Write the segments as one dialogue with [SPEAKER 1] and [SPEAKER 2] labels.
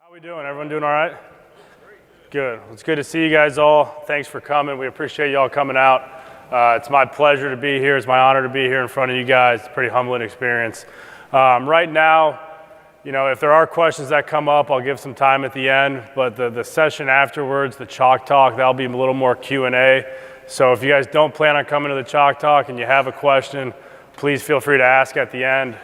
[SPEAKER 1] How we doing? Everyone doing all right? Good. It's good to see you guys all. Thanks for coming. We appreciate you all coming out. It's my pleasure to be here. It's my honor to be here in front of you guys. It's a pretty humbling experience. Right now, if there are questions that come up, I'll give some time at the end. But the session afterwards, the Chalk Talk, that'll be a little more Q&A. So if you guys don't plan on coming to the Chalk Talk and you have a question, please feel free to ask at the end.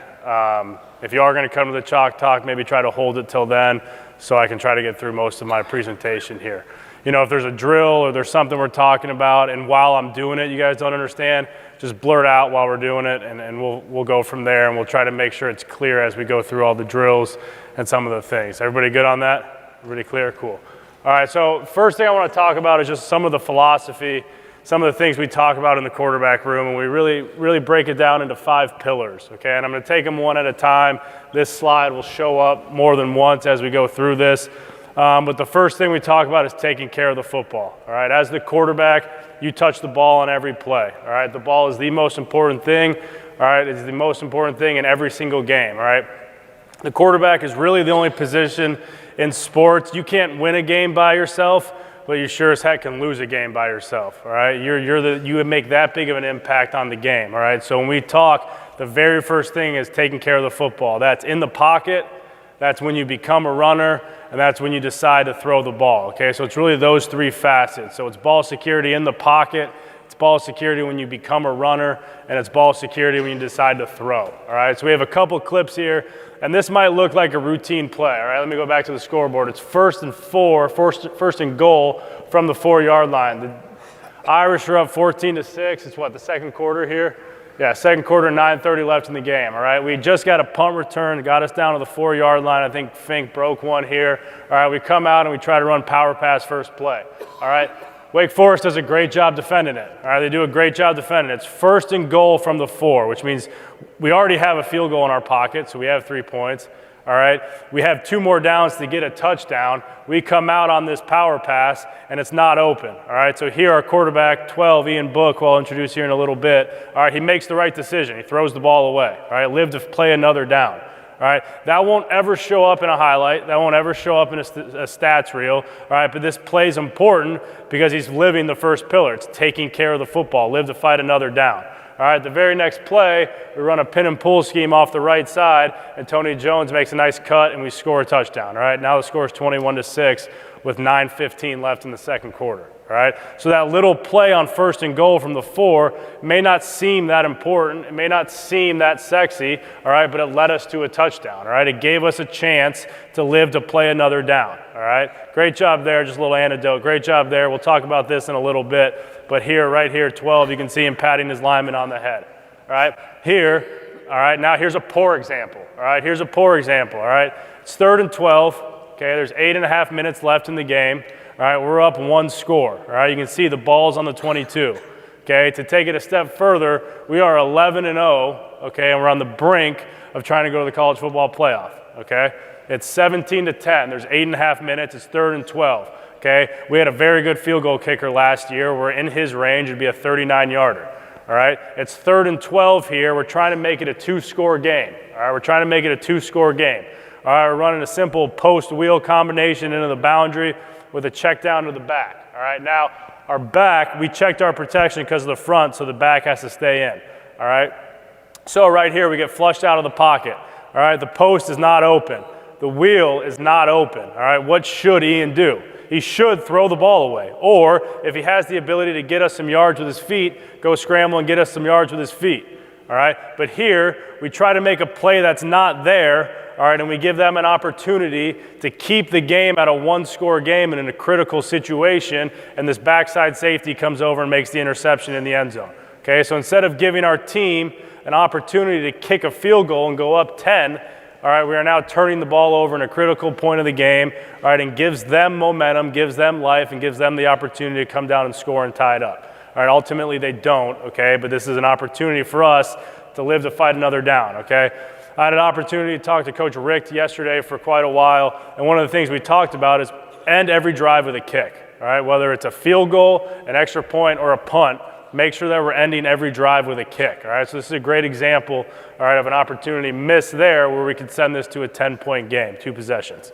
[SPEAKER 1] If you are going to come to the Chalk Talk, maybe try to hold it till then so I can try to get through most of my presentation here. If there's a drill or there's something we're talking about and while I'm doing it you guys don't understand, just blurt out while we're doing it and we'll go from there, and we'll try to make sure it's clear as we go through all the drills and some of the things. Everybody good on that? Everybody clear? Cool. All right, so first thing I want to talk about is just some of the philosophy, some of the things we talk about in the quarterback room, and we really break it down into 5 pillars, okay? And I'm going to take them one at a time. This slide will show up more than once as we go through this. But the first thing we talk about is taking care of the football, all right? As the quarterback, you touch the ball on every play, all right? The ball is the most important thing, all right? It's the most important thing in every single game, all right? The quarterback is really the only position in sports. You can't win a game by yourself, but you sure as heck can lose a game by yourself, all right? You would make that big of an impact on the game, all right? So when we talk, the very first thing is taking care of the football. That's in the pocket, that's when you become a runner, and that's when you decide to throw the ball, okay? So it's really those 3 facets. So it's ball security in the pocket, it's ball security when you become a runner, and it's ball security when you decide to throw, all right? So we have a couple clips here, and this might look like a routine play, all right? Let me go back to the scoreboard. It's first and goal from the 4-yard line. The Irish are up 14-6. It's what, the second quarter here? Yeah, second quarter, 9:30 left in the game, all right? We just got a punt return that got us down to the 4-yard line. I think Fink broke one here. All right, we come out and we try to run power pass first play, all right? Wake Forest does a great job defending it, all right? They do a great job defending it. It's first and goal from the 4, which means we already have a field goal in our pocket, so we have 3 points, all right? We have 2 more downs to get a touchdown. We come out on this power pass, and it's not open, all right? So here our quarterback, 12, Ian Book, who I'll introduce here in a little bit, all right, he makes the right decision. He throws the ball away, all right? Live to play another down, all right? That won't ever show up in a highlight. That won't ever show up in a stats reel, all right? But this play is important because he's living the first pillar. It's taking care of the football. Live to fight another down. All right, the very next play, we run a pin and pull scheme off the right side, and Tony Jones makes a nice cut, and we score a touchdown. All right, now the score is 21-6 with 9:15 left in the second quarter. All right, so that little play on first and goal from the 4 may not seem that important. It may not seem that sexy. All right, but it led us to a touchdown. All right, it gave us a chance to live to play another down. All right, great job there. Just a little anecdote. Great job there. We'll talk about this in a little bit. But here, right here, 12, you can see him patting his lineman on the head. All right, here, all right, now here's a poor example. All right, here's a poor example. All right, it's 3rd and 12. Okay, there's 8.5 minutes left in the game. All right, we're up 1 score. All right, you can see the ball's on the 22. Okay, to take it a step further, we are 11-0. Okay, and we're on the brink of trying to go to the college football playoff. Okay, it's 17-10. There's 8.5 minutes. It's 3rd and 12. Okay, we had a very good field goal kicker last year. We're in his range. It'd be a 39-yarder. All right, it's 3rd and 12 here. We're trying to make it a 2-score game. All right, we're trying to make it a 2-score game. All right, we're running a simple post-wheel combination into the boundary with a check down to the back. All right, now our back, we checked our protection because of the front, so the back has to stay in. All right, so right here we get flushed out of the pocket. All right, the post is not open. The wheel is not open. All right, what should Ian do? He should throw the ball away. Or if he has the ability to get us some yards with his feet, go scramble and get us some yards with his feet. All right, but here we try to make a play that's not there. All right, and we give them an opportunity to keep the game at a 1-score game and in a critical situation, and this backside safety comes over and makes the interception in the end zone. Okay, so instead of giving our team an opportunity to kick a field goal and go up 10, all right, we are now turning the ball over in a critical point of the game, all right, and gives them momentum, gives them life, and gives them the opportunity to come down and score and tie it up. All right, ultimately they don't, okay, but this is an opportunity for us to live to fight another down, okay? I had an opportunity to talk to Coach Richt yesterday for quite a while, and one of the things we talked about is end every drive with a kick, all right? Whether it's a field goal, an extra point, or a punt, make sure that we're ending every drive with a kick, all right? So this is a great example, all right, of an opportunity missed there where we could send this to a 10-point game, 2 possessions.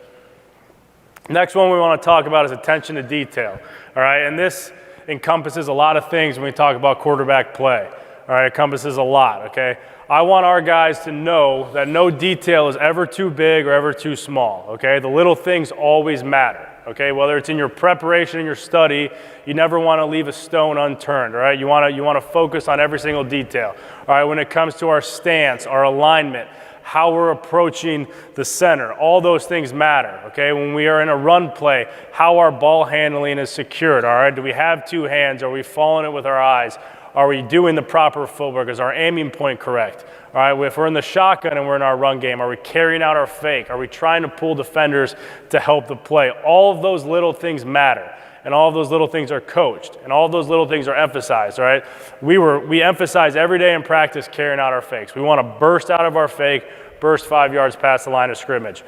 [SPEAKER 1] Next one we want to talk about is attention to detail, all right? And this encompasses a lot of things when we talk about quarterback play, all right? It encompasses a lot, okay? I want our guys to know that no detail is ever too big or ever too small, okay? The little things always matter, okay? Whether it's in your preparation, in your study, you never want to leave a stone unturned, all right? You want to focus on every single detail, all right? When it comes to our stance, our alignment, how we're approaching the center, all those things matter, okay? When we are in a run play, how our ball handling is secured, all right? Do we have two hands? Are we following it with our eyes? Are we doing the proper footwork? Is our aiming point correct? All right, if we're in the shotgun and we're in our run game, are we carrying out our fake? Are we trying to pull defenders to help the play? All of those little things matter, and all of those little things are coached, and all of those little things are emphasized, all right? We emphasize every day in practice carrying out our fakes. We want to burst out of our fake, burst 5 yards past the line of scrimmage.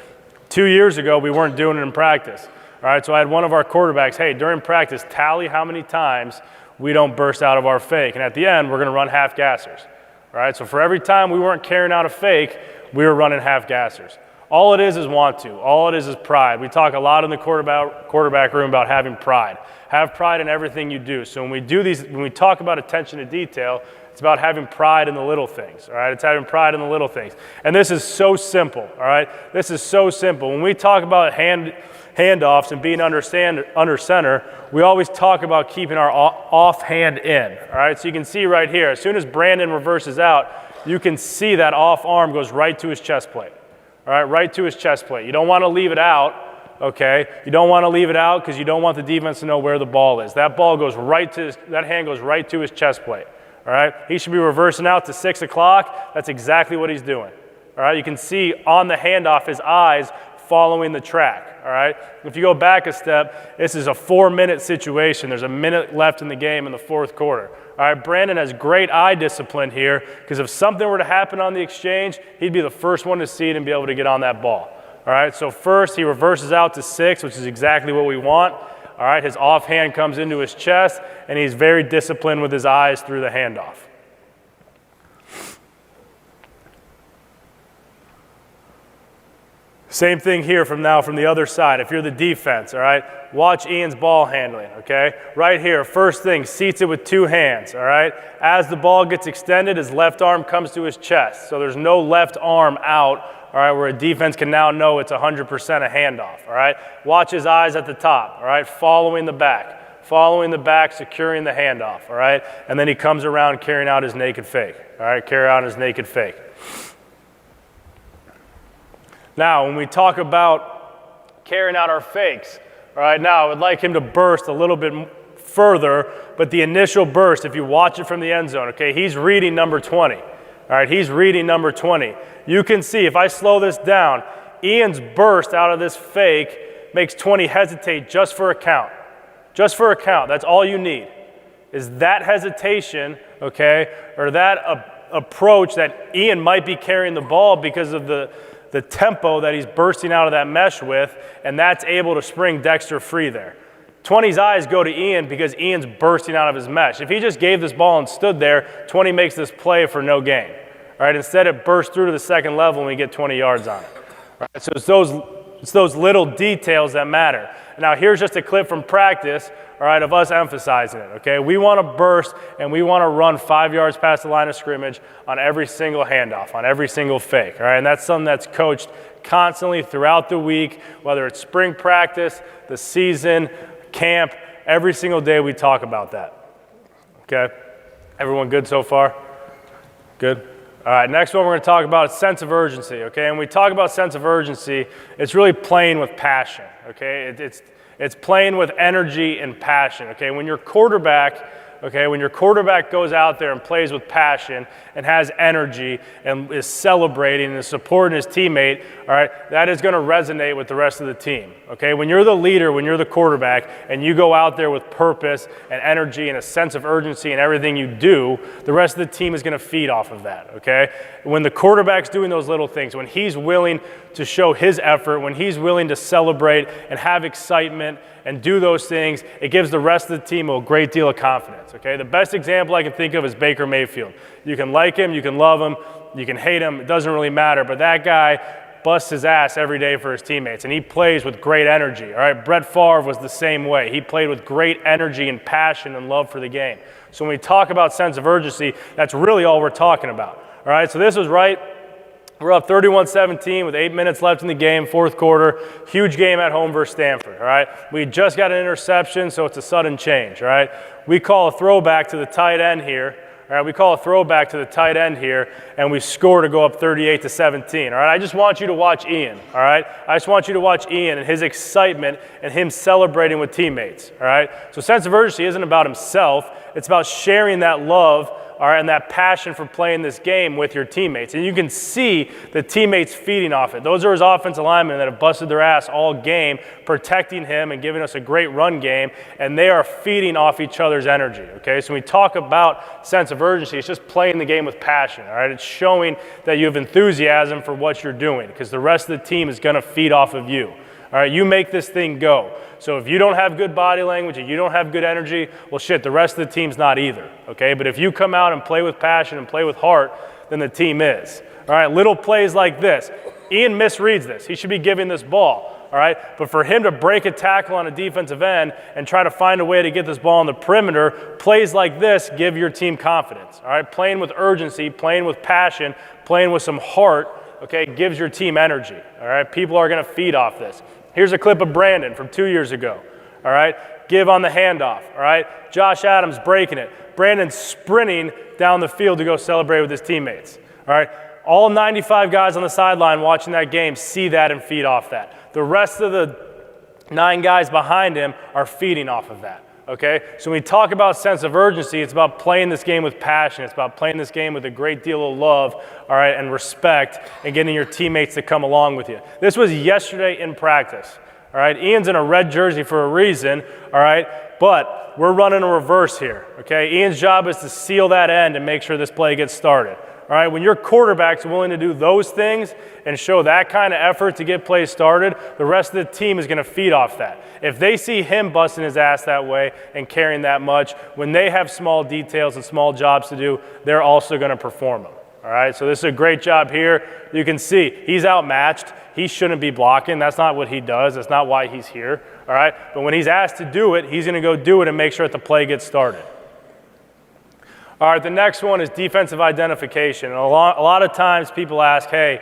[SPEAKER 1] 2 years ago, we weren't doing it in practice, all right? So I had one of our quarterbacks, hey, during practice, tally how many times we don't burst out of our fake. And at the end, we're going to run half gassers. All right, so for every time we weren't carrying out a fake, we were running half gassers. All it is want to. All it is pride. We talk a lot in the quarterback room about having pride. Have pride in everything you do. So when we talk about attention to detail, it's about having pride in the little things, all right? It's having pride in the little things. And this is so simple, all right? This is so simple. When we talk about handoffs and being under center, we always talk about keeping our off hand in, all right? So you can see right here, as soon as Brandon reverses out, you can see that off arm goes right to his chest plate, all right? Right to his chest plate. You don't want to leave it out, okay? You don't want to leave it out because you don't want the defense to know where the ball is. That hand goes right to his chest plate, all right? He should be reversing out to 6 o'clock. That's exactly what he's doing, all right? You can see on the handoff his eyes following the track, all right? If you go back a step, this is a 4-minute situation. There's a minute left in the game in the fourth quarter. All right, Brandon has great eye discipline here because if something were to happen on the exchange, he'd be the first one to see it and be able to get on that ball. All right, so first he reverses out to 6, which is exactly what we want. All right, his offhand comes into his chest, and he's very disciplined with his eyes through the handoff. Same thing here from the other side. If you're the defense, all right, watch Ian's ball handling, okay? Right here, first thing, seats it with 2 hands, all right? As the ball gets extended, his left arm comes to his chest. So there's no left arm out, all right, where a defense can now know it's 100% a handoff, all right? Watch his eyes at the top, all right? Following the back, securing the handoff, all right? And then he comes around carrying out his naked fake, all right? Carry out his naked fake. Now, when we talk about carrying out our fakes, all right, now I would like him to burst a little bit further, but the initial burst, if you watch it from the end zone, okay, he's reading number 20. All right, he's reading number 20. You can see, if I slow this down, Ian's burst out of this fake makes 20 hesitate just for a count. Just for a count, that's all you need, is that hesitation, okay, or that approach that Ian might be carrying the ball because of the tempo that he's bursting out of that mesh with, and that's able to spring Dexter free there. 20's eyes go to Ian because Ian's bursting out of his mesh. If he just gave this ball and stood there, 20 makes this play for no gain. All right, instead it bursts through to the second level and we get 20 yards on it. All right, so it's those little details that matter. Now here's just a clip from practice, all right, of us emphasizing it, okay? We want to burst and we want to run 5 yards past the line of scrimmage on every single handoff, on every single fake, all right? And that's something that's coached constantly throughout the week, whether it's spring practice, the season, camp, every single day we talk about that, okay? Everyone good so far? Good? All right, next one we're going to talk about is sense of urgency, okay? And when we talk about sense of urgency, it's really playing with passion, okay? It's playing with energy and passion, okay? When your quarterback goes out there and plays with passion and has energy and is celebrating and supporting his teammate, all right, that is going to resonate with the rest of the team, okay? When you're the leader, when you're the quarterback, and you go out there with purpose and energy and a sense of urgency in everything you do, the rest of the team is going to feed off of that, okay? When the quarterback's doing those little things, when he's willing to show his effort, when he's willing to celebrate and have excitement and do those things, it gives the rest of the team a great deal of confidence, okay? The best example I can think of is Baker Mayfield. You can like him, you can love him, you can hate him, it doesn't really matter, but that guy busts his ass every day for his teammates, and he plays with great energy, all right? Brett Favre was the same way. He played with great energy and passion and love for the game. So when we talk about sense of urgency, that's really all we're talking about, all right? So this was right. We're up 31-17 with 8 minutes left in the game, fourth quarter. Huge game at home versus Stanford, all right? We just got an interception, so it's a sudden change, all right? We call a throwback to the tight end here. All right, we call a throwback to the tight end here, and we score to go up 38-17. All right, I just want you to watch Ian. All right, I just want you to watch Ian and his excitement and him celebrating with teammates. All right, so sense of urgency isn't about himself; it's about sharing that love, all right, and that passion for playing this game with your teammates. And you can see the teammates feeding off it. Those are his offensive linemen that have busted their ass all game, protecting him and giving us a great run game, and they are feeding off each other's energy, okay? So when we talk about sense of urgency, it's just playing the game with passion, all right? It's showing that you have enthusiasm for what you're doing, because the rest of the team is gonna feed off of you. All right, you make this thing go. So if you don't have good body language and you don't have good energy, well, shit, the rest of the team's not either, okay? But if you come out and play with passion and play with heart, then the team is. All right, little plays like this. Ian misreads this. He should be giving this ball, all right? But for him to break a tackle on a defensive end and try to find a way to get this ball on the perimeter, plays like this give your team confidence, all right? Playing with urgency, playing with passion, playing with some heart, okay, gives your team energy, all right? People are gonna feed off this. Here's a clip of Brandon from 2 years ago, all right? Give on the handoff, all right? Josh Adams breaking it. Brandon sprinting down the field to go celebrate with his teammates, all right? All 95 guys on the sideline watching that game see that and feed off that. The rest of the 9 guys behind him are feeding off of that, okay? So when we talk about sense of urgency, it's about playing this game with passion. It's about playing this game with a great deal of love, all right, and respect, and getting your teammates to come along with you. This was yesterday in practice, all right? Ian's in a red jersey for a reason, all right? But we're running a reverse here, okay? Ian's job is to seal that end and make sure this play gets started. All right, when your quarterback's willing to do those things and show that kind of effort to get plays started, the rest of the team is going to feed off that. If they see him busting his ass that way and carrying that much, when they have small details and small jobs to do, they're also going to perform them. All right, so this is a great job here. You can see he's outmatched. He shouldn't be blocking. That's not what he does. That's not why he's here. All right, but when he's asked to do it, he's going to go do it and make sure that the play gets started. All right, the next one is defensive identification. And a lot of times people ask, hey,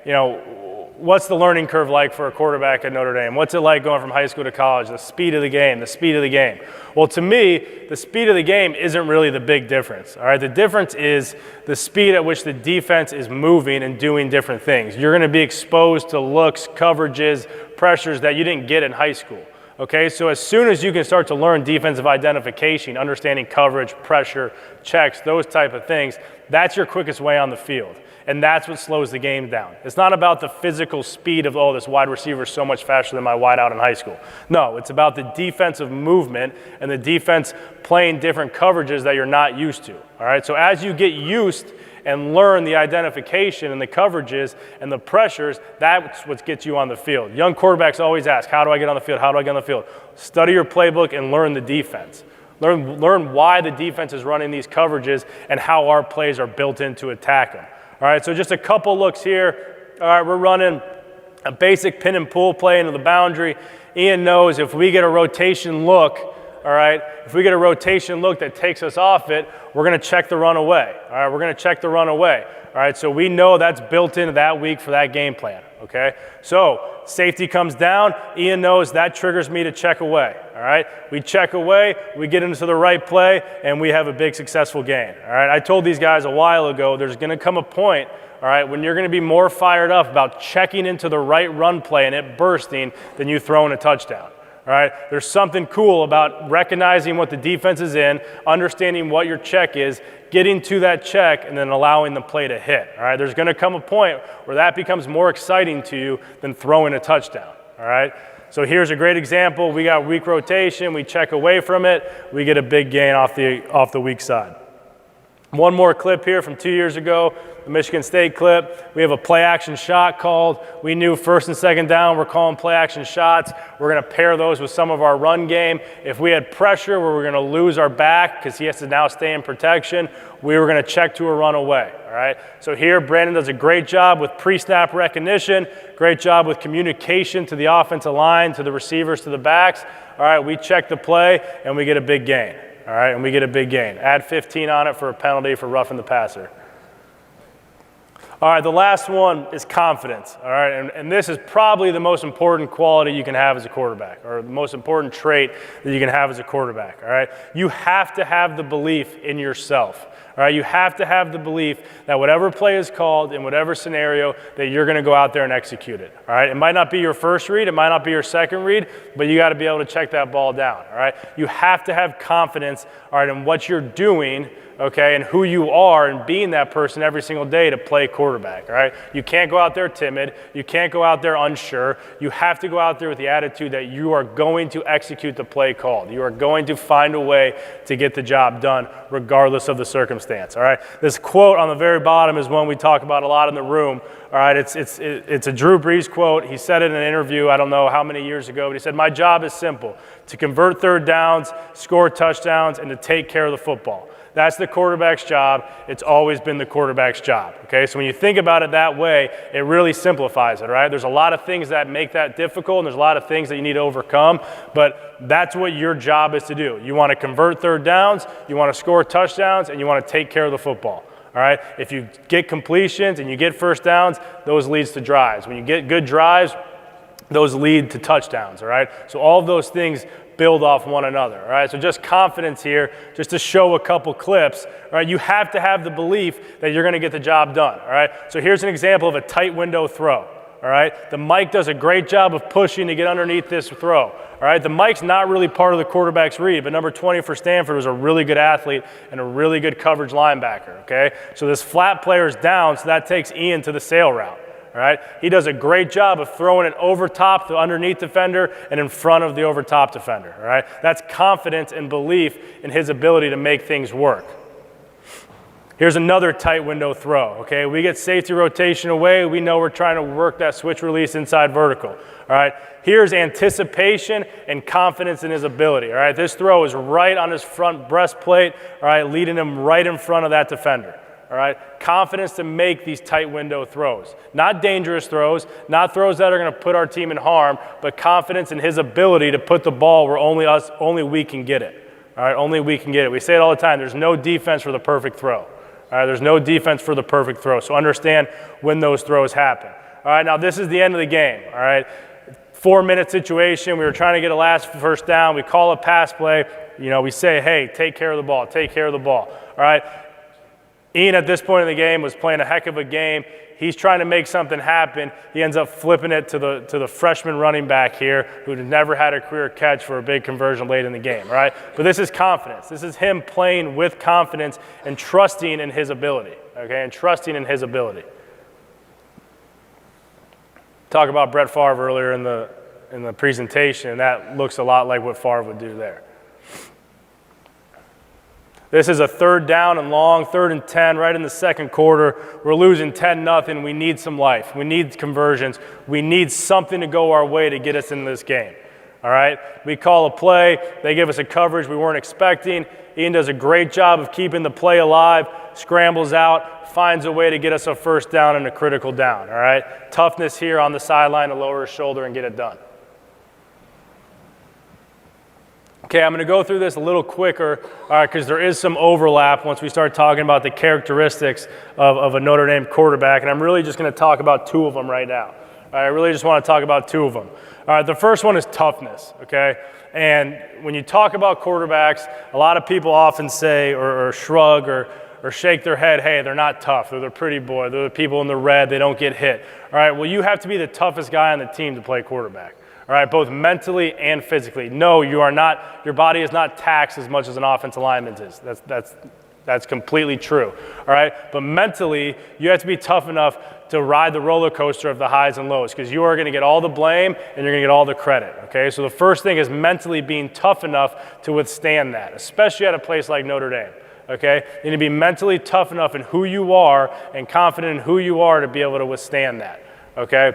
[SPEAKER 1] you know, what's the learning curve like for a quarterback at Notre Dame? What's it like going from high school to college? The speed of the game, the speed of the game. Well, to me, the speed of the game isn't really the big difference. All right, the difference is the speed at which the defense is moving and doing different things. You're going to be exposed to looks, coverages, pressures that you didn't get in high school. Okay, so as soon as you can start to learn defensive identification, understanding coverage, pressure, checks, those type of things, that's your quickest way on the field. And that's what slows the game down. It's not about the physical speed of, oh, this wide receiver is so much faster than my wide out in high school. No, it's about the defensive movement and the defense playing different coverages that you're not used to. All right, so as you get used and learn the identification and the coverages and the pressures, that's what gets you on the field. Young quarterbacks always ask, how do I get on the field? How do I get on the field? Study your playbook and learn the defense. Learn why the defense is running these coverages and how our plays are built in to attack them. All right, so just a couple looks here. All right, we're running a basic pin and pull play into the boundary. Ian knows if we get a rotation look, all right, if we get a rotation look that takes us off it, we're going to check the run away. All right, we're going to check the run away. All right, so we know that's built into that week for that game plan, okay? So safety comes down. Ian knows that triggers me to check away, all right? We check away, we get into the right play, and we have a big successful gain, all right? I told these guys a while ago there's going to come a point, all right, when you're going to be more fired up about checking into the right run play and it bursting than you throwing a touchdown. All right, there's something cool about recognizing what the defense is in, understanding what your check is, getting to that check, and then allowing the play to hit. All right, there's going to come a point where that becomes more exciting to you than throwing a touchdown. All right, so here's a great example. We got weak rotation, we check away from it, we get a big gain off the weak side. One more clip here from 2 years ago, the Michigan State clip. We have a play action shot called. We knew first and second down, we're calling play action shots. We're going to pair those with some of our run game. If we had pressure where we're going to lose our back because he has to now stay in protection, we were going to check to a run away. All right. So here, Brandon does a great job with pre-snap recognition, great job with communication to the offensive line, to the receivers, to the backs. All right, we check the play and we get a big gain. All right, and we get a big gain. Add 15 on it for a penalty for roughing the passer. All right, the last one is confidence. All right, and this is probably the most important quality you can have as a quarterback, or the most important trait that you can have as a quarterback. All right, you have to have the belief in yourself. All right, you have to have the belief that whatever play is called in whatever scenario, that you're going to go out there and execute it. All right, it might not be your first read, it might not be your second read, but you got to be able to check that ball down. All right, you have to have confidence, all right, in what you're doing, okay, and who you are, and being that person every single day to play quarterback. All right, you can't go out there timid, you can't go out there unsure. You have to go out there with the attitude that you are going to execute the play called. You are going to find a way to get the job done, regardless of the circumstance. All right, this quote on the very bottom is one we talk about a lot in the room. All right, it's a Drew Brees quote. He said it in an interview, I don't know how many years ago, but he said, "My job is simple: to convert third downs, score touchdowns, and to take care of the football." That's the quarterback's job. It's always been the quarterback's job, okay? So when you think about it that way, it really simplifies it, right? There's a lot of things that make that difficult, and there's a lot of things that you need to overcome, but that's what your job is to do. You want to convert third downs, you want to score touchdowns, and you want to take care of the football, all right? If you get completions and you get first downs, those leads to drives. When you get good drives, those lead to touchdowns, all right? So all of those things build off one another, all right? So just confidence here, just to show a couple clips, all right? You have to have the belief that you're going to get the job done, all right? So here's an example of a tight window throw, all right? The mic does a great job of pushing to get underneath this throw, all right? The mic's not really part of the quarterback's read, but number 20 for Stanford was a really good athlete and a really good coverage linebacker, okay? So this flat player is down, so that takes Ian to the sail route. All right, he does a great job of throwing it over top the underneath defender and in front of the over top defender. All right, that's confidence and belief in his ability to make things work. Here's another tight window throw. Okay, we get safety rotation away. We know we're trying to work that switch release inside vertical. All right, here's anticipation and confidence in his ability. All right, this throw is right on his front breastplate. All right, leading him right in front of that defender. All right, confidence to make these tight window throws. Not dangerous throws, not throws that are going to put our team in harm, but confidence in his ability to put the ball where only we can get it. All right, only we can get it. We say it all the time, there's no defense for the perfect throw. All right, there's no defense for the perfect throw, so understand when those throws happen. All right, now this is the end of the game. All right, 4-minute situation, we were trying to get a last first down, we call a pass play, we say, hey, take care of the ball, take care of the ball. All right, Ian at this point in the game was playing a heck of a game. He's trying to make something happen. He ends up flipping it to the freshman running back here who never had a career catch for a big conversion late in the game, right? But this is confidence. This is him playing with confidence and trusting in his ability, okay, and trusting in his ability. Talk about Brett Favre earlier in the presentation, and that looks a lot like what Favre would do there. This is a third down and long, 3rd and 10, right in the second quarter. We're losing 10-0. We need some life. We need conversions. We need something to go our way to get us into this game. All right? We call a play. They give us a coverage we weren't expecting. Ian does a great job of keeping the play alive, scrambles out, finds a way to get us a first down and a critical down. All right? Toughness here on the sideline to lower his shoulder and get it done. Okay, I'm going to go through this a little quicker because there is some overlap once we start talking about the characteristics of a Notre Dame quarterback, and I'm really just going to talk about 2 of them right now. All right, I really just want to talk about 2 of them. All right, the first one is toughness, okay? And when you talk about quarterbacks, a lot of people often say or shrug or shake their head, hey, they're not tough, they're the pretty boy, they're the people in the red, they don't get hit. All right, well, you have to be the toughest guy on the team to play quarterback. All right, both mentally and physically. No, you are not. Your body is not taxed as much as an offensive lineman is. That's completely true. All right, but mentally, you have to be tough enough to ride the roller coaster of the highs and lows because you are going to get all the blame and you're going to get all the credit. Okay, so the first thing is mentally being tough enough to withstand that, especially at a place like Notre Dame. okay? You need to be mentally tough enough in who you are and confident in who you are to be able to withstand that, okay?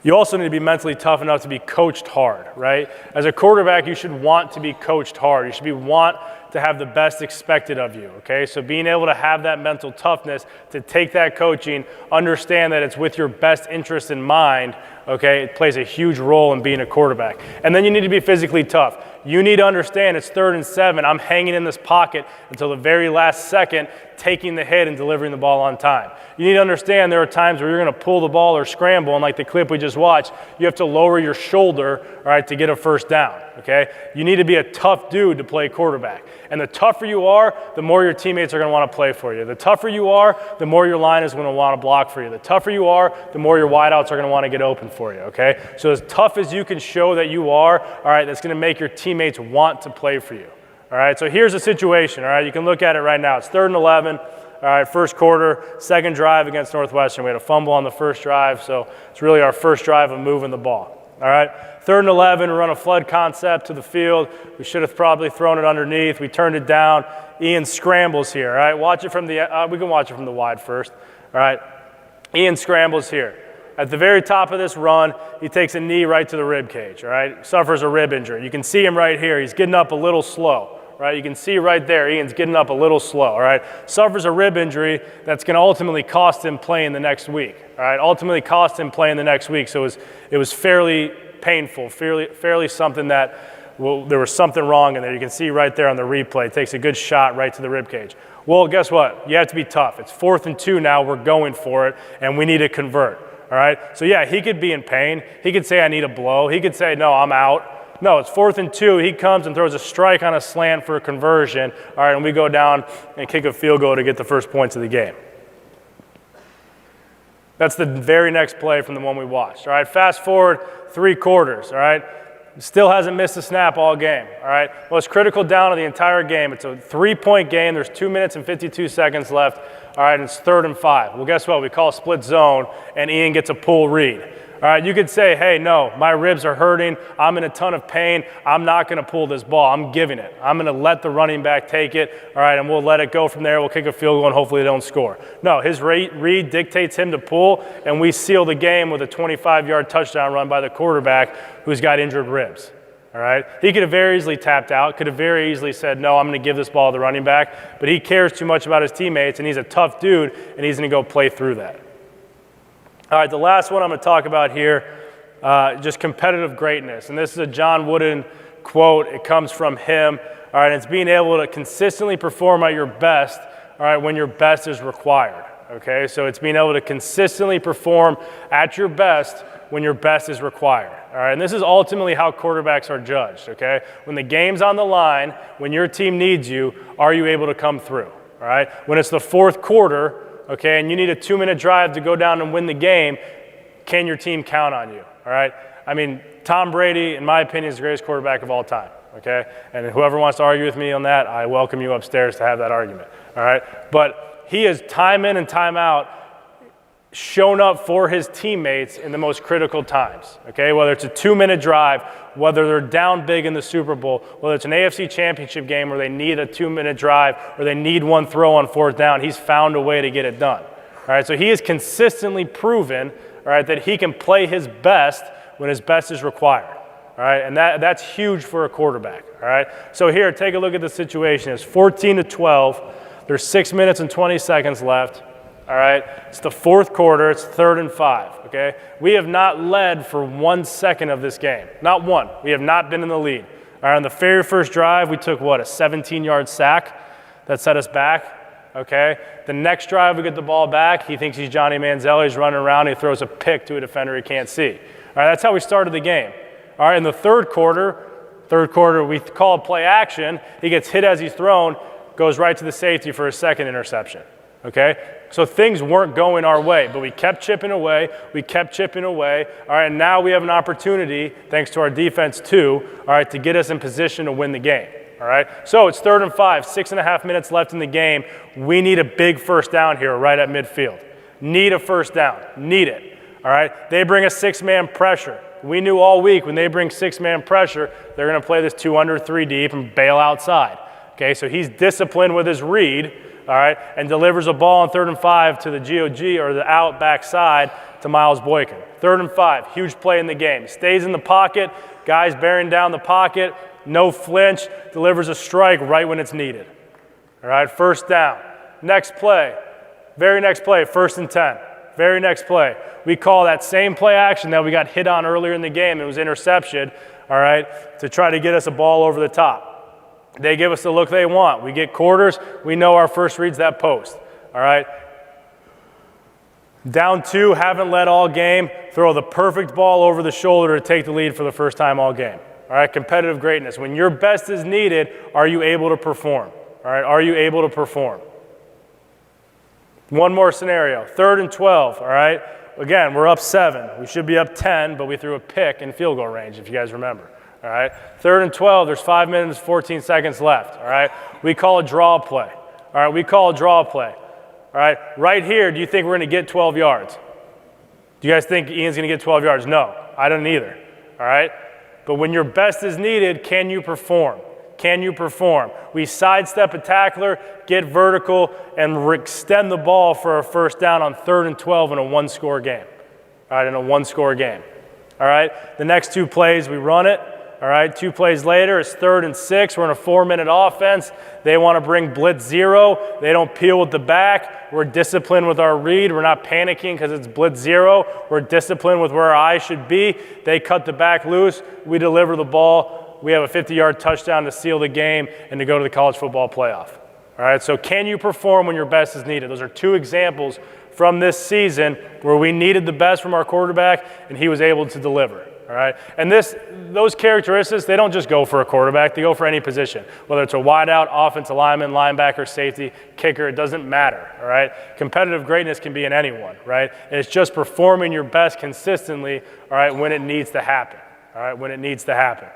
[SPEAKER 1] You also need to be mentally tough enough to be coached hard, right? As a quarterback, you should want to be coached hard. You should want to have the best expected of you, okay? So being able to have that mental toughness to take that coaching, understand that it's with your best interest in mind, okay? It plays a huge role in being a quarterback. And then you need to be physically tough. You need to understand it's 3rd and 7. I'm hanging in this pocket until the very last second, taking the hit and delivering the ball on time. You need to understand there are times where you're going to pull the ball or scramble, and like the clip we just watched, you have to lower your shoulder, all right, to get a first down, okay? You need to be a tough dude to play quarterback. And the tougher you are, the more your teammates are going to want to play for you. The tougher you are, the more your line is going to want to block for you. The tougher you are, the more your wideouts are going to want to get open for you, okay? So as tough as you can show that you are, all right, that's going to make your teammates want to play for you, all right? So here's the situation, all right? You can look at it right now. It's 3rd and 11. All right, first quarter, second drive against Northwestern. We had a fumble on the first drive, so it's really our first drive of moving the ball. All right, 3rd and 11, we run a flood concept to the field. We should have probably thrown it underneath. We turned it down. Ian scrambles here, all right? Watch it from the, we can watch it from the wide first, all right? Ian scrambles here. At the very top of this run, he takes a knee right to the rib cage, all right? Suffers a rib injury. You can see him right here. He's getting up a little slow. Right, you can see right there, Ian's getting up a little slow, all right? Suffers a rib injury that's going to ultimately cost him playing the next week, all right? Ultimately cost him playing the next week, so it was fairly painful, fairly something that, well, there was something wrong in there. You can see right there on the replay. It takes a good shot right to the rib cage. Well, guess what? You have to be tough. It's 4th and 2 now. We're going for it, and we need to convert, all right? So, yeah, he could be in pain. He could say, I need a blow. He could say, no, I'm out. No, it's 4th and 2. He comes and throws a strike on a slant for a conversion. All right, and we go down and kick a field goal to get the first points of the game. That's the very next play from the one we watched. All right, fast forward 3 quarters. All right, still hasn't missed a snap all game. All right, most critical down of the entire game. It's a 3-point game. There's 2 minutes and 52 seconds left. All right, and it's 3rd and 5. Well, guess what? We call split zone, and Ian gets a pull read. All right, you could say, hey, no, my ribs are hurting. I'm in a ton of pain. I'm not going to pull this ball. I'm giving it. I'm going to let the running back take it. All right, and we'll let it go from there. We'll kick a field goal, and hopefully they don't score. No, his read dictates him to pull, and we seal the game with a 25-yard touchdown run by the quarterback who's got injured ribs. All right, he could have very easily tapped out, could have very easily said, no, I'm going to give this ball to the running back, but he cares too much about his teammates, and he's a tough dude, and he's going to go play through that. All right, the last one I'm going to talk about here, just competitive greatness. And this is a John Wooden quote. It comes from him. All right, it's being able to consistently perform at your best, all right, when your best is required. Okay, so it's being able to consistently perform at your best when your best is required. All right, and this is ultimately how quarterbacks are judged. Okay, when the game's on the line, when your team needs you, are you able to come through? All right, when it's the 4th quarter, okay, and you need a 2-minute drive to go down and win the game, can your team count on you, all right? I mean, Tom Brady, in my opinion, is the greatest quarterback of all time, okay? And whoever wants to argue with me on that, I welcome you upstairs to have that argument, all right? But he has time in and time out shown up for his teammates in the most critical times, okay? Whether it's a 2-minute drive, whether they're down big in the Super Bowl, whether it's an AFC championship game where they need a 2-minute drive or they need one throw on 4th down, he's found a way to get it done, all right? So he has consistently proven, all right, that he can play his best when his best is required, all right? And that's huge for a quarterback, all right? So here, take a look at the situation. It's 14-12. There's 6 minutes and 20 seconds left. All right, it's the 4th quarter, it's 3rd and 5, okay? We have not led for 1 second of this game, not one. We have not been in the lead. All right, on the very first drive, we took, what, a 17-yard sack that set us back, okay? The next drive, we get the ball back. He thinks he's Johnny Manziel. He's running around. He throws a pick to a defender he can't see. All right, that's how we started the game. All right, in the third quarter, we call play action. He gets hit as he's thrown, goes right to the safety for a second interception, okay? So things weren't going our way, but we kept chipping away. All right, and now we have an opportunity, thanks to our defense too, all right, to get us in position to win the game. All right, so it's 3rd and 5, 6.5 minutes left in the game. We need a big first down here right at midfield. Need a first down, need it. All right, they bring a 6-man pressure. We knew all week when they bring 6-man pressure, they're going to play this 2 under 3 deep and bail outside. Okay, so he's disciplined with his read, all right, and delivers a ball on 3rd and 5 to the GOG or the out backside to Miles Boykin. 3rd and 5, huge play in the game. Stays in the pocket, guys bearing down the pocket, no flinch, delivers a strike right when it's needed. All right, 1st down. Next play, very next play, 1st and 10. Very next play. We call that same play action that we got hit on earlier in the game. It was interception, all right, to try to get us a ball over the top. They give us the look they want. We get quarters. We know our first read's that post, all right. Down 2, haven't led all game. Throw the perfect ball over the shoulder to take the lead for the first time all game. All right, competitive greatness. When your best is needed, are you able to perform? All right, are you able to perform? One more scenario, 3rd and 12, all right? Again, we're up 7. We should be up 10, but we threw a pick in field goal range, if you guys remember, all right? 3rd and 12, there's 5 minutes, 14 seconds left, all right? We call a draw play, all right? We call a draw play, all right? Right here, do you think we're going to get 12 yards? Do you guys think Ian's going to get 12 yards? No, I don't either, all right? But when your best is needed, can you perform? Can you perform? We sidestep a tackler, get vertical, and extend the ball for a 1st down on 3rd and 12 in a 1-score game. All right, in a 1-score game. All right, the next 2 plays, we run it. All right, 2 plays later, it's 3rd and 6. We're in a 4-minute offense. They want to bring blitz 0. They don't peel with the back. We're disciplined with our read. We're not panicking because it's blitz 0. We're disciplined with where our eyes should be. They cut the back loose. We deliver the ball. We have a 50-yard touchdown to seal the game and to go to the college football playoff. All right, so can you perform when your best is needed? Those are 2 examples from this season where we needed the best from our quarterback and he was able to deliver. All right, and those characteristics, they don't just go for a quarterback, they go for any position. Whether it's a wideout, offensive lineman, linebacker, safety, kicker, it doesn't matter. All right, competitive greatness can be in anyone, right? And it's just performing your best consistently, all right, when it needs to happen. All right, when it needs to happen.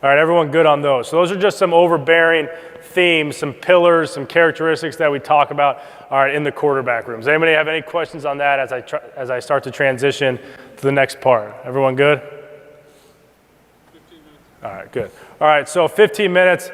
[SPEAKER 1] All right, everyone good on those? So those are just some overbearing themes, some pillars, some characteristics that we talk about, all right, in the quarterback room. Does anybody have any questions on that as I start to transition to the next part? Everyone good?
[SPEAKER 2] 15 minutes.
[SPEAKER 1] All right, good. All right, so 15 minutes.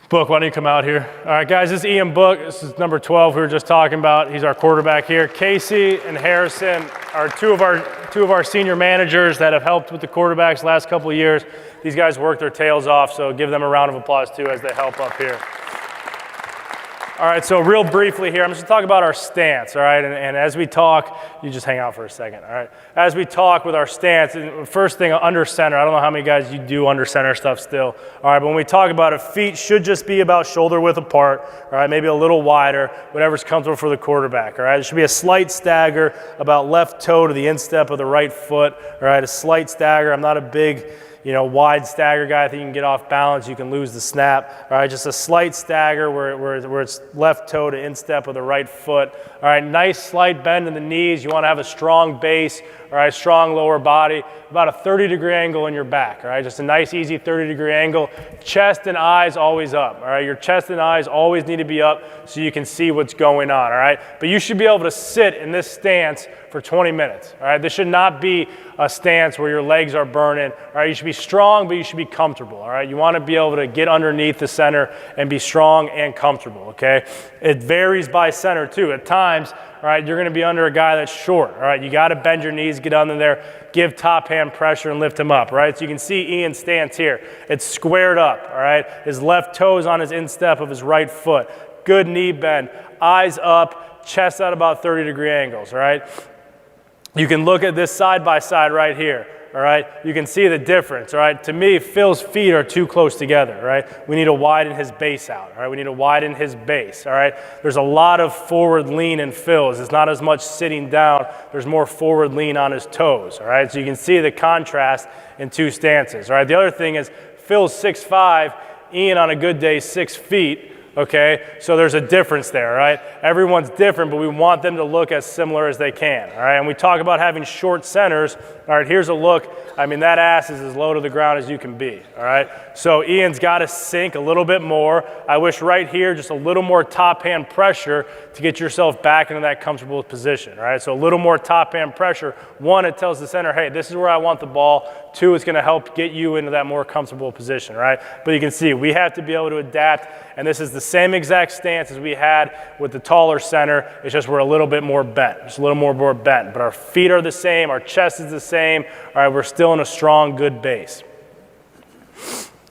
[SPEAKER 1] Book, why don't you come out here? All right, guys, this is Ian Book. This is number 12 we were just talking about. He's our quarterback here. Casey and Harrison are two of our senior managers that have helped with the quarterbacks the last couple of years. These guys work their tails off, so give them a round of applause, too, as they help up here. All right, so real briefly here, I'm just going to talk about our stance, all right? And as we talk, you just hang out for a second, all right? As we talk with our stance, first thing, under center. I don't know how many guys you do under center stuff still. All right, but when we talk about it, feet should just be about shoulder width apart, all right? Maybe a little wider, whatever's comfortable for the quarterback, all right? There should be a slight stagger about left toe to the instep of the right foot, all right? A slight stagger. I'm not a big, wide stagger guy. I think you can get off balance. You can lose the snap. All right, just a slight stagger where it's left toe to instep of the right foot. All right, nice slight bend in the knees. You want to have a strong base. All right, strong lower body. About a 30-degree angle in your back. All right, just a nice, easy 30-degree angle. Chest and eyes always up. All right, your chest and eyes always need to be up so you can see what's going on. All right, but you should be able to sit in this stance for 20 minutes. All right, this should not be a stance where your legs are burning. All right, you should be strong, but you should be comfortable. All right, you want to be able to get underneath the center and be strong and comfortable. Okay, it varies by center too. At times, all right, you're going to be under a guy that's short. All right, you got to bend your knees, get under there, give top hand pressure, and lift him up. All right, so you can see Ian's stance here. It's squared up. All right, his left toe is on his instep of his right foot. Good knee bend, eyes up, chest at about 30-degree angles. All right. You can look at this side by side right here, all right? You can see the difference, all right? To me, Phil's feet are too close together, all right? We need to widen his base out, all right? We need to widen his base, all right? There's a lot of forward lean in Phil's. It's not as much sitting down. There's more forward lean on his toes, all right? So you can see the contrast in 2 stances, all right? The other thing is Phil's 6'5", Ian on a good day 6 feet, okay? So there's a difference there, all right? Everyone's different, but we want them to look as similar as they can, all right? And we talk about having short centers. All right, here's a look. I mean, that ass is as low to the ground as you can be, all right? So Ian's got to sink a little bit more. I wish right here just a little more top hand pressure to get yourself back into that comfortable position, all right? So a little more top hand pressure. One, it tells the center, hey, this is where I want the ball. Two, it's going to help get you into that more comfortable position, right? But you can see we have to be able to adapt, and this is the same exact stance as we had with the taller center. It's just we're a little bit more bent, just a little more bent. But our feet are the same, our chest is the same. All right, we're still in a strong, good base.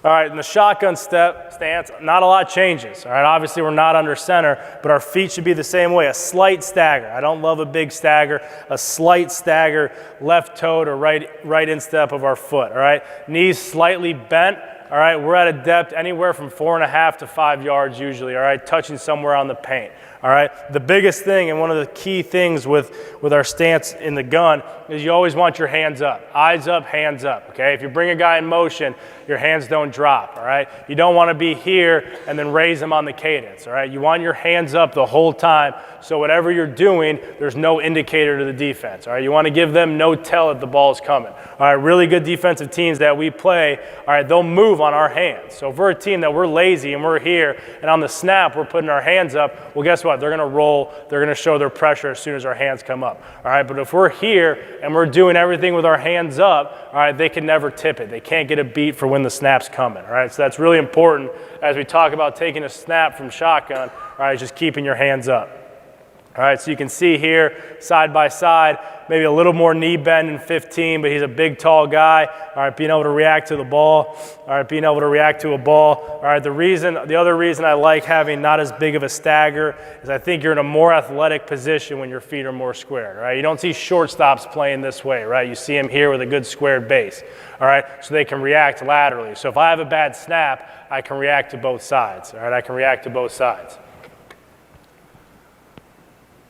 [SPEAKER 1] All right, in the shotgun stance, not a lot changes. All right, obviously we're not under center, but our feet should be the same way, a slight stagger. I don't love a big stagger, a slight stagger, left toe to right instep of our foot, all right? Knees slightly bent, all right? We're at a depth anywhere from 4.5 to 5 yards usually, all right? Touching somewhere on the paint. All right, the biggest thing and one of the key things with our stance in the gun is you always want your hands up. Eyes up, hands up, okay? If you bring a guy in motion, your hands don't drop, all right? You don't want to be here and then raise them on the cadence, all right? You want your hands up the whole time so whatever you're doing, there's no indicator to the defense, all right? You want to give them no tell that the ball's coming. All right, really good defensive teams that we play, all right, they'll move on our hands. So if we're a team that we're lazy and we're here and on the snap we're putting our hands up, well, guess what? They're going to roll. They're going to show their pressure as soon as our hands come up. All right, but if we're here and we're doing everything with our hands up, all right, they can never tip it. They can't get a beat for when the snap's coming. All right, so that's really important as we talk about taking a snap from shotgun. All right, just keeping your hands up. All right, so you can see here, side by side, maybe a little more knee bend in 15, but he's a big, tall guy. All right, being able to react to the ball. All right, being able to react to a ball. All right, the other reason I like having not as big of a stagger is I think you're in a more athletic position when your feet are more squared. All right, you don't see shortstops playing this way, right? You see them here with a good squared base. All right, so they can react laterally. So if I have a bad snap, I can react to both sides. All right, I can react to both sides.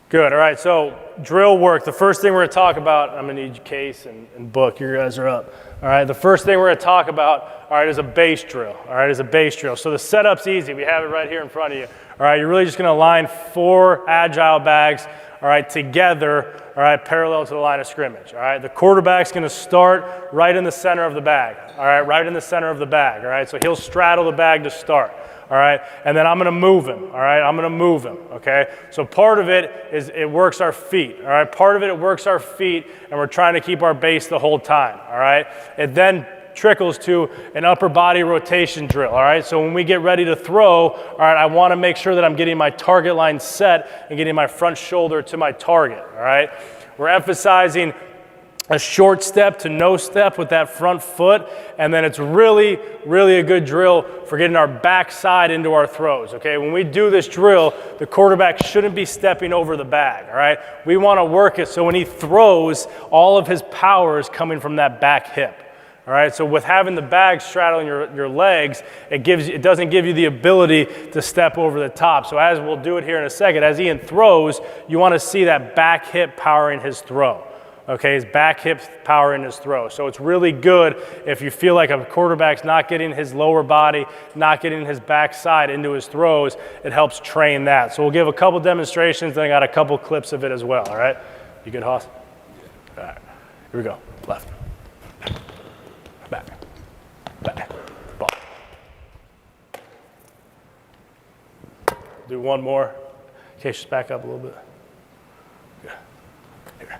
[SPEAKER 1] Good, all right, so drill work. The first thing we're going to talk about, I'm going to need your case and book. You guys are up. All right, the first thing we're going to talk about, all right, is a base drill. All right, is a base drill. So the setup's easy. We have it right here in front of you. All right, you're really just going to line 4 agile bags, all right, together, all right, parallel to the line of scrimmage. All right, the quarterback's going to start right in the center of the bag. All right, right in the center of the bag. All right, so he'll straddle the bag to start. All right, and then I'm going to move him, all right? I'm going to move him, okay? So part of it is it works our feet, all right? Part of it works our feet, and we're trying to keep our base the whole time, all right? It then trickles to an upper body rotation drill, all right? So when we get ready to throw, all right, I want to make sure that I'm getting my target line set and getting my front shoulder to my target, all right? We're emphasizing a short step to no step with that front foot, and then it's really, really a good drill for getting our backside into our throws, okay? When we do this drill, the quarterback shouldn't be stepping over the bag, all right? We want to work it so when he throws, all of his power is coming from that back hip. All right, so with having the bag straddling your legs, it doesn't give you the ability to step over the top. So as we'll do it here in a second, as Ian throws, you want to see that back hip powering his throw. Okay, his back hip power in his throw. So it's really good if you feel like a quarterback's not getting his lower body, not getting his backside into his throws, it helps train that. So we'll give a couple demonstrations, then I got a couple clips of it as well, all right? You good, Hoss? All right, here we go. Left. Back. Back. Ball. Do one more. Okay, just back up a little bit. Good. Here.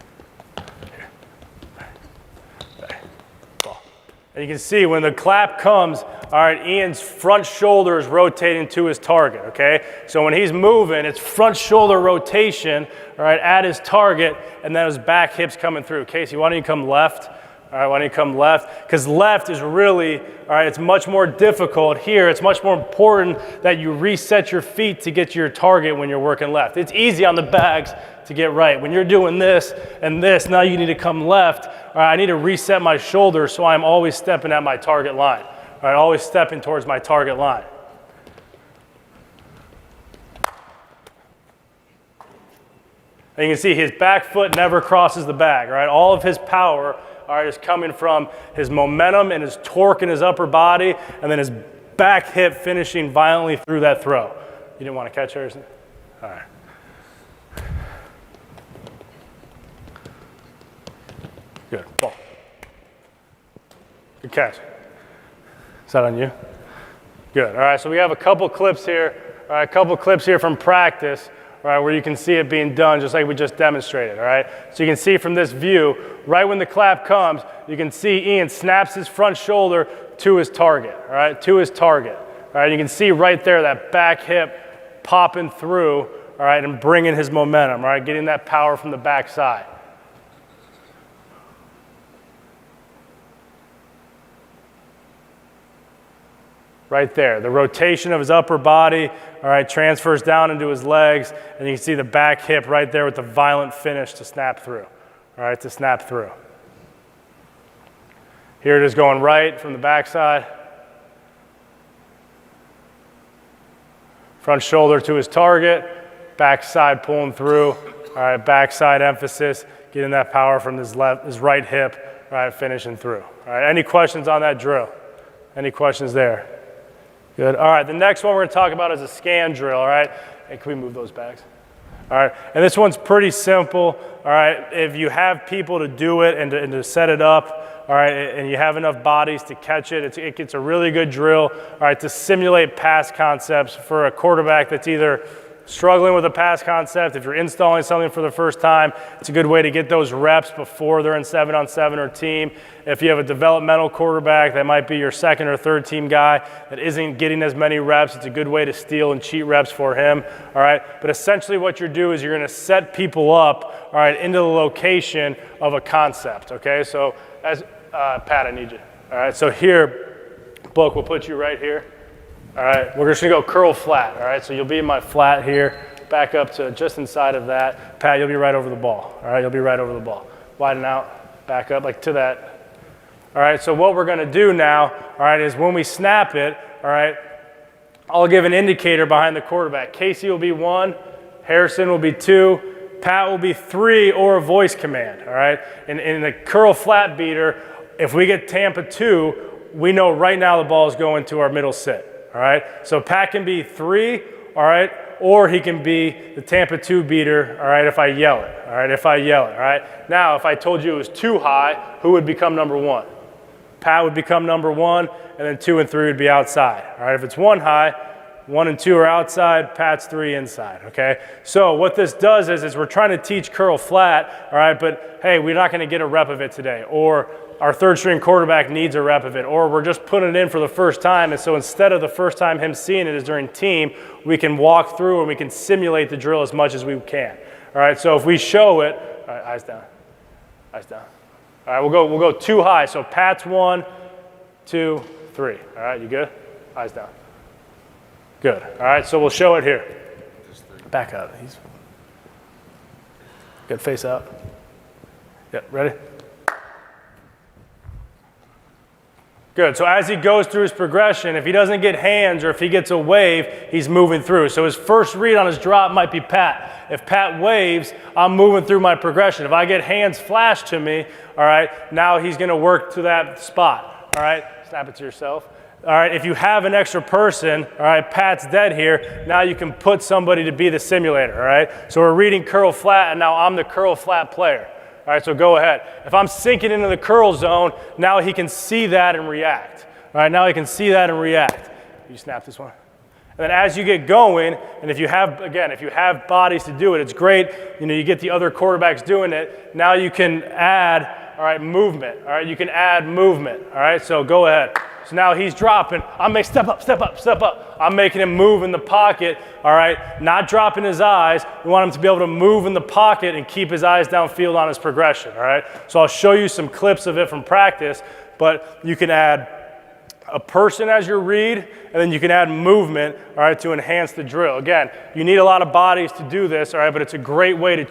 [SPEAKER 1] And you can see when the clap comes, all right, Ian's front shoulder is rotating to his target, okay? So when he's moving, it's front shoulder rotation, all right, at his target, and then his back hip's coming through. Casey, why don't you come left? All right, why don't you come left? Because left is really, all right, it's much more difficult here. It's much more important that you reset your feet to get to your target when you're working left. It's easy on the bags to get right. When you're doing this and this, now you need to come left. All right, I need to reset my shoulders so I'm always stepping at my target line. All right, always stepping towards my target line. And you can see his back foot never crosses the bag, all right? All of his power, all right, is coming from his momentum and his torque in his upper body, and then his back hip finishing violently through that throw. You didn't want to catch hers? All right. Good, ball. Good catch. Is that on you? Good, all right, so we have a couple clips here, all right, a couple clips here from practice, all right, where you can see it being done just like we just demonstrated, all right? So you can see from this view, right when the clap comes, you can see Ian snaps his front shoulder to his target, all right, to his target. All right, you can see right there that back hip popping through, all right, and bringing his momentum, all right, getting that power from the backside. Right there, the rotation of his upper body, all right, transfers down into his legs, and you can see the back hip right there with the violent finish to snap through, all right, to snap through. Here it is going right from the backside. Front shoulder to his target, backside pulling through, all right, backside emphasis, getting that power from his right hip, all right, finishing through. All right, any questions on that drill? Any questions there? Good, all right, the next one we're gonna talk about is a scan drill, all right? Hey, can we move those bags? All right, and this one's pretty simple, all right? If you have people to do it and to set it up, all right, and you have enough bodies to catch it, it's a really good drill, all right, to simulate pass concepts for a quarterback that's either struggling with a pass concept. If you're installing something for the first time, it's a good way to get those reps before they're in 7-on-7 or team. If you have a developmental quarterback that might be your second or third team guy that isn't getting as many reps, it's a good way to steal and cheat reps for him, all right? But essentially what you do is you're gonna set people up, all right, into the location of a concept, okay? So as, Pat, I need you. All right, so here, Book, we'll put you right here. All right, we're just gonna go curl flat, all right? So you'll be in my flat here, back up to just inside of that. Pat, you'll be right over the ball, all right? You'll be right over the ball. Widen out, back up, like to that. All right, so what we're gonna do now, all right, is when we snap it, all right, I'll give an indicator behind the quarterback. Casey will be 1, Harrison will be 2, Pat will be 3, or a voice command, all right? In the curl flat beater, if we get Tampa 2, we know right now the ball is going to our middle sit. All right, so Pat can be 3, all right, or he can be the Tampa 2 beater, all right, if I yell it, all right, if I yell it, all right. Now, if I told you it was too high, who would become number 1? Pat would become number 1, and then 2 and 3 would be outside, all right. If it's 1 high, 1 and 2 are outside, Pat's 3 inside, okay. So what this does is we're trying to teach curl flat, all right, but hey, we're not gonna get a rep of it today, or our third string quarterback needs a rep of it, or we're just putting it in for the first time, and so instead of the first time him seeing it is during team, we can walk through and we can simulate the drill as much as we can. All right, so if we show it, all right, eyes down, eyes down. All right, we'll go 2 high, so Pat's 1, 2, 3. All right, you good? Eyes down. Good, all right, so we'll show it here. Back up, he's good, face out. Yep, ready? Good, so as he goes through his progression, if he doesn't get hands or if he gets a wave, he's moving through. So his first read on his drop might be Pat. If Pat waves, I'm moving through my progression. If I get hands flashed to me, all right, now he's gonna work to that spot, all right? Snap it to yourself. All right, if you have an extra person, all right, Pat's dead here, now you can put somebody to be the simulator, all right? So we're reading curl flat, and now I'm the curl flat player. All right, so go ahead. If I'm sinking into the curl zone, now he can see that and react. All right, now he can see that and react. You snap this one. And then as you get going, and if you have bodies to do it, it's great. You know, you get the other quarterbacks doing it. Now you can add, all right, movement. All right, you can add movement. All right, so go ahead. So now he's dropping. I'm making step up, step up, step up. I'm making him move in the pocket, all right? Not dropping his eyes. We want him to be able to move in the pocket and keep his eyes downfield on his progression, all right? So I'll show you some clips of it from practice, but you can add a person as your read, and then you can add movement, all right, to enhance the drill. Again, you need a lot of bodies to do this, all right, but it's a great way to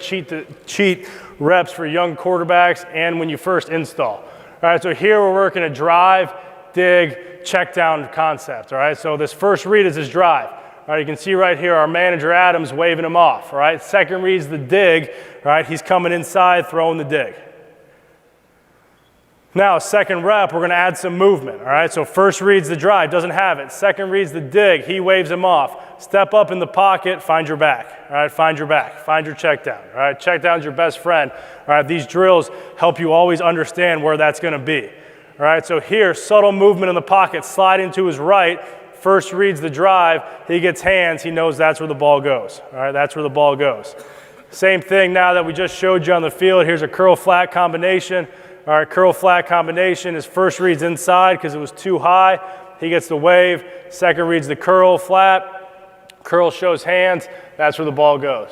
[SPEAKER 1] cheat reps for young quarterbacks and when you first install. All right, so here we're working a drive, dig, check down concept, all right? So this first read is his drive. All right, you can see right here our manager Adams waving him off, all right? Second read's the dig, all right? He's coming inside, throwing the dig. Now, second rep, we're gonna add some movement, all right? So first read's the drive, doesn't have it. Second read's the dig, he waves him off. step up in the pocket, find your back, all right? Find your back, find your check down, all right? Check down's your best friend, all right? These drills help you always understand where that's gonna be, all right? So here, subtle movement in the pocket, sliding to his right, first reads the drive, he gets hands, he knows that's where the ball goes, all right? That's where the ball goes. Same thing now that we just showed you on the field. Here's a curl flat combination. All right, curl flat combination. His first read's inside because it was too high. He gets the wave. Second reads the curl flat. Curl shows hands. That's where the ball goes.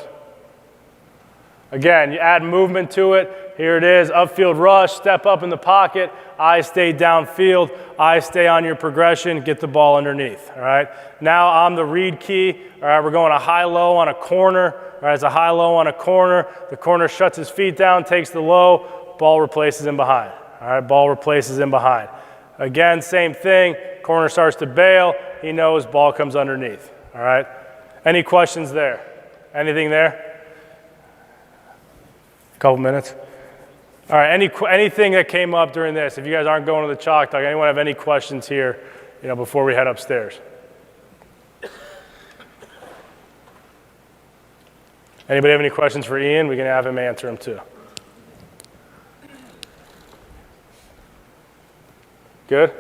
[SPEAKER 1] Again, you add movement to it. Here it is, upfield rush, step up in the pocket. Eyes stay downfield. Eyes stay on your progression. Get the ball underneath, all right? Now on the read key, all right, we're going a high-low on a corner. All right, it's a high-low on a corner. The corner shuts his feet down, takes the low, ball replaces him behind. All right, ball replaces him behind. Again, same thing. Corner starts to bail. He knows ball comes underneath. All right. Any questions there? Anything there? A couple minutes. All right. Anything that came up during this? If you guys aren't going to the chalk talk, anyone have any questions here? Before we head upstairs. Anybody have any questions for Ian? We can have him answer them too. Good?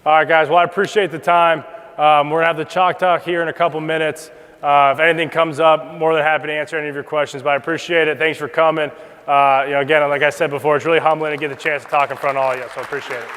[SPEAKER 1] All right, guys. Well, I appreciate the time. We're going to have the chalk talk here in a couple minutes. If anything comes up, more than happy to answer any of your questions, but I appreciate it. Thanks for coming. Again, like I said before, it's really humbling to get the chance to talk in front of all of you, so I appreciate it.